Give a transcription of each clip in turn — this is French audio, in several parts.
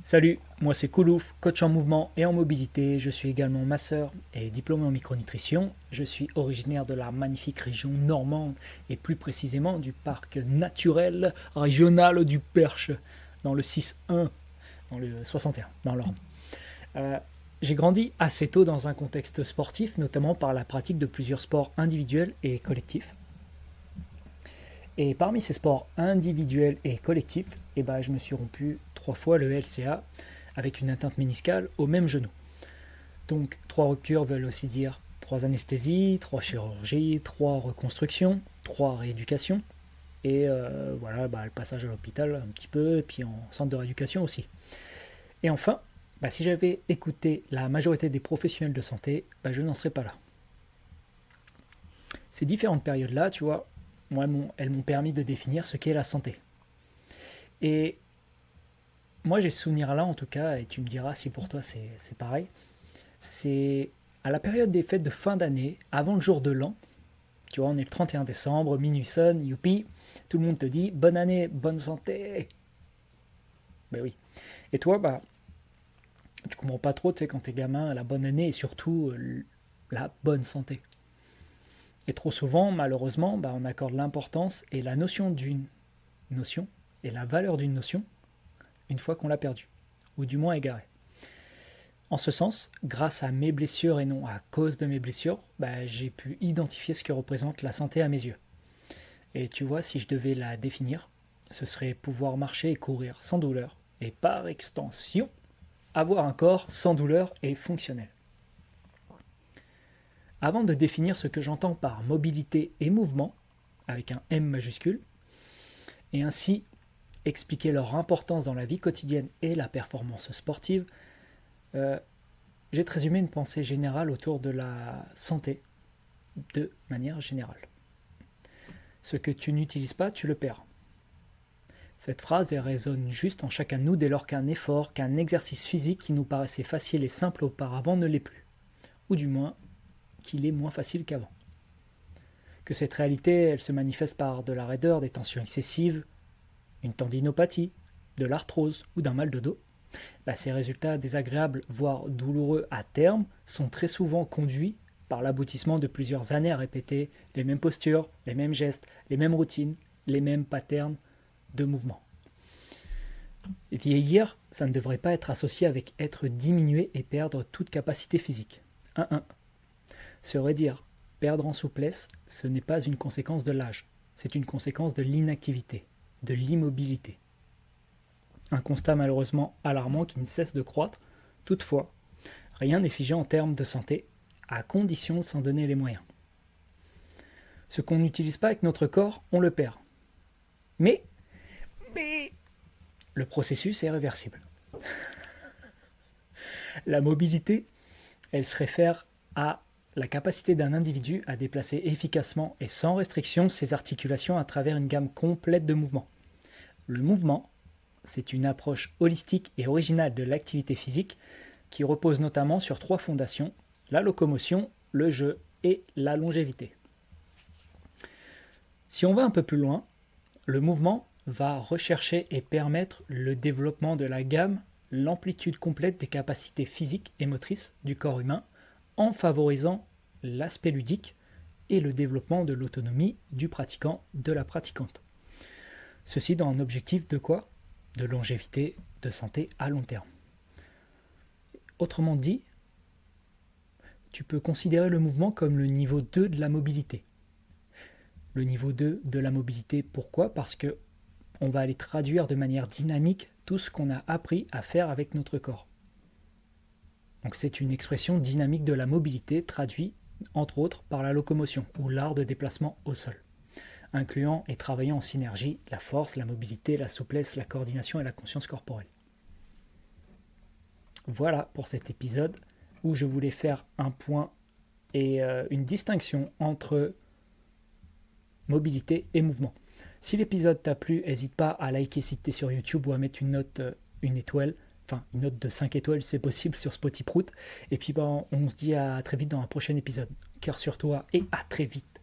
Salut, moi c'est Koulouf, coach en mouvement et en mobilité. Je suis également masseur et diplômé en micronutrition. Je suis originaire de la magnifique région normande et plus précisément du parc naturel régional du Perche, dans le 6-1, dans le 61, dans l'Orne. Euh, j'ai grandi assez tôt dans un contexte sportif, notamment par la pratique de plusieurs sports individuels et collectifs. Et parmi ces sports individuels et collectifs, je me suis rompu 3 fois le LCA avec une atteinte méniscale au même genou. Donc 3 ruptures veulent aussi dire 3 anesthésies, 3 chirurgies, 3 reconstructions, 3 rééducations et le passage à l'hôpital un petit peu et puis en centre de rééducation aussi. Et enfin, si j'avais écouté la majorité des professionnels de santé, je n'en serais pas là. Ces différentes périodes-là, tu vois, moi, elles m'ont permis de définir ce qu'est la santé. Et moi, j'ai ce souvenir-là, en tout cas, et tu me diras si pour toi c'est pareil. C'est à la période des fêtes de fin d'année, avant le jour de l'an. Tu vois, on est le 31 décembre, minuit sonne, youpi. Tout le monde te dit bonne année, bonne santé. Ben oui. Et toi, tu comprends pas trop, tu sais, quand t'es gamin, la bonne année et surtout la bonne santé. Et trop souvent, malheureusement, on accorde l'importance et la notion d'une notion et la valeur d'une notion une fois qu'on l'a perdue, ou du moins égarée. En ce sens, grâce à mes blessures et non à cause de mes blessures, j'ai pu identifier ce que représente la santé à mes yeux. Et tu vois, si je devais la définir, ce serait pouvoir marcher et courir sans douleur, et par extension, avoir un corps sans douleur et fonctionnel. Avant de définir ce que j'entends par mobilité et mouvement, avec un M majuscule, et ainsi expliquer leur importance dans la vie quotidienne et la performance sportive, j'ai résumé une pensée générale autour de la santé de manière générale. Ce que tu n'utilises pas, tu le perds. Cette phrase elle résonne juste en chacun de nous dès lors qu'un effort, qu'un exercice physique qui nous paraissait facile et simple auparavant ne l'est plus. Ou du moins, qu'il est moins facile qu'avant. Que cette réalité, elle se manifeste par de la raideur, des tensions excessives, une tendinopathie, de l'arthrose ou d'un mal de dos, ces résultats désagréables, voire douloureux à terme, sont très souvent conduits par l'aboutissement de plusieurs années à répéter les mêmes postures, les mêmes gestes, les mêmes routines, les mêmes patterns de mouvement. Vieillir, ça ne devrait pas être associé avec être diminué et perdre toute capacité physique. 1-1. Serait dire perdre en souplesse, ce n'est pas une conséquence de l'âge, c'est une conséquence de l'inactivité, de l'immobilité. Un constat malheureusement alarmant qui ne cesse de croître. Toutefois, rien n'est figé en termes de santé, à condition de s'en donner les moyens. Ce qu'on n'utilise pas avec notre corps, on le perd. Mais le processus est réversible. La mobilité, elle se réfère à la capacité d'un individu à déplacer efficacement et sans restriction ses articulations à travers une gamme complète de mouvements. Le mouvement, c'est une approche holistique et originale de l'activité physique qui repose notamment sur 3 fondations, la locomotion, le jeu et la longévité. Si on va un peu plus loin, le mouvement va rechercher et permettre le développement de la gamme, l'amplitude complète des capacités physiques et motrices du corps humain en favorisant l'aspect ludique et le développement de l'autonomie du pratiquant, de la pratiquante. Ceci dans un objectif de quoi ? De longévité, de santé à long terme. Autrement dit, tu peux considérer le mouvement comme le niveau 2 de la mobilité. Le niveau 2 de la mobilité, pourquoi ? Parce que on va aller traduire de manière dynamique tout ce qu'on a appris à faire avec notre corps. Donc c'est une expression dynamique de la mobilité traduite, entre autres, par la locomotion ou l'art de déplacement au sol, incluant et travaillant en synergie la force, la mobilité, la souplesse, la coordination et la conscience corporelle. Voilà pour cet épisode où je voulais faire un point et une distinction entre mobilité et mouvement. Si l'épisode t'a plu, n'hésite pas à liker si tu es sur YouTube ou à mettre une note, une étoile, enfin une note de 5 étoiles si c'est possible sur Spotify. Et puis on se dit à très vite dans un prochain épisode. Cœur sur toi et à très vite.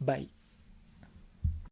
Bye.